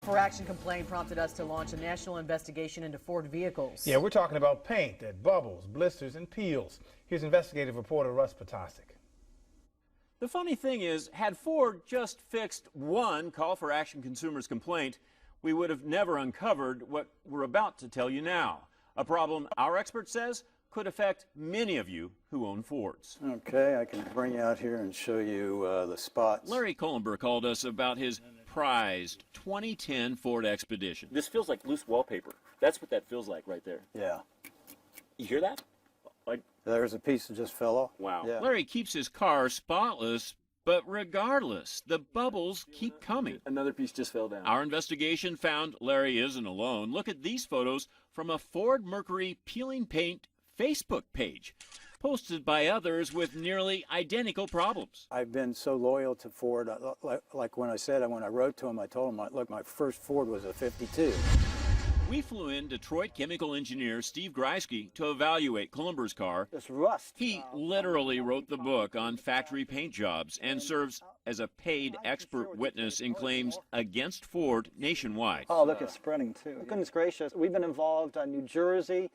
for action complaint prompted us to launch a national investigation into Ford vehicles. Yeah, we're talking about paint that bubbles, blisters, and peels. Here's investigative reporter Russ Potasic. The funny thing is, had Ford just fixed one call for action consumers complaint, we would have never uncovered what we're about to tell you now. A problem our expert says could affect many of you who own Fords. Okay, I can bring you out here and show you the spots. Larry Kohlenber called us about his prized 2010 Ford Expedition. This feels like loose wallpaper. That's what that feels like right there. Yeah. You hear that? Like, There's a piece that just fell off. wow. Yeah. Larry keeps his car spotless, but regardless, the bubbles keep coming. Another piece just fell down. Our investigation found Larry isn't alone. Look at these photos from a Ford Mercury peeling paint Facebook page, posted by others with nearly identical problems. I've been so loyal to Ford. Like when I wrote to him, I told him, look, my first Ford was a 52. We flew in Detroit chemical engineer Steve Greisky to evaluate Kohlenber's car. It's rust. He literally wrote the book on factory paint jobs and serves as a paid expert witness in claims against Ford nationwide. Oh, look, it's spreading too. Goodness gracious. We've been involved in New Jersey,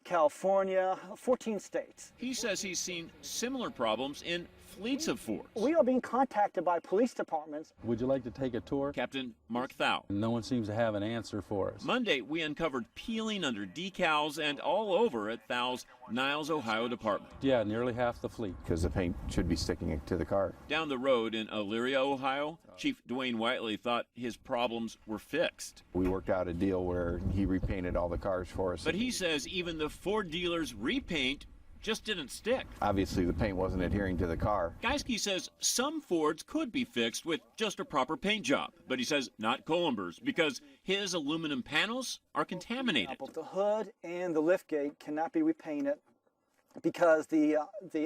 California, 14 states. He says he's seen similar problems in fleets of Fords. We are being contacted by police departments. Would you like to take a tour? Captain Mark Thau. No one seems to have an answer for us. Monday, we uncovered peeling under decals and all over at Thau's Niles, Ohio department. Yeah, nearly half the fleet. Because the paint should be sticking to the car. Down the road in Elyria, Ohio, Chief Dwayne Whiteley thought his problems were fixed. We worked out a deal where he repainted all the cars for us. But he says even the Ford dealers' repaint just didn't stick. Obviously, the paint wasn't adhering to the car. Geisky says some Fords could be fixed with just a proper paint job, but he says not Kohlenber's because his aluminum panels are contaminated. The hood and the liftgate cannot be repainted because the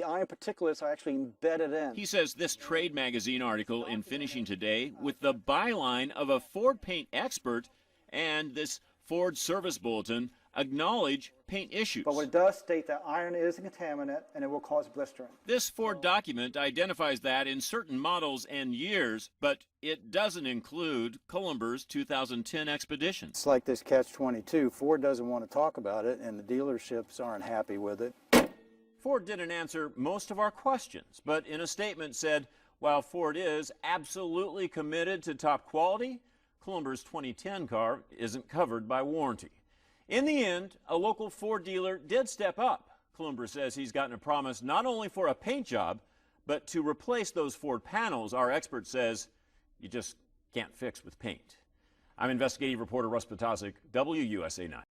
iron particulates are actually embedded in. He says this Trade magazine article in Finishing Today with the byline of a Ford paint expert and this Ford service bulletin acknowledge paint issues. But what it does state that iron is a contaminant and it will cause blistering. This Ford document identifies that in certain models and years, but it doesn't include Kohlenber's 2010 Expedition. It's like this catch-22. Ford doesn't want to talk about it, and the dealerships aren't happy with it. Ford didn't answer most of our questions, but in a statement said, while Ford is absolutely committed to top quality, Kohlenber's 2010 car isn't covered by warranty. In the end, a local Ford dealer did step up. Kohlenber says he's gotten a promise not only for a paint job, but to replace those Ford panels our expert says you just can't fix with paint. I'm investigative reporter Russ Potasic, WUSA 9.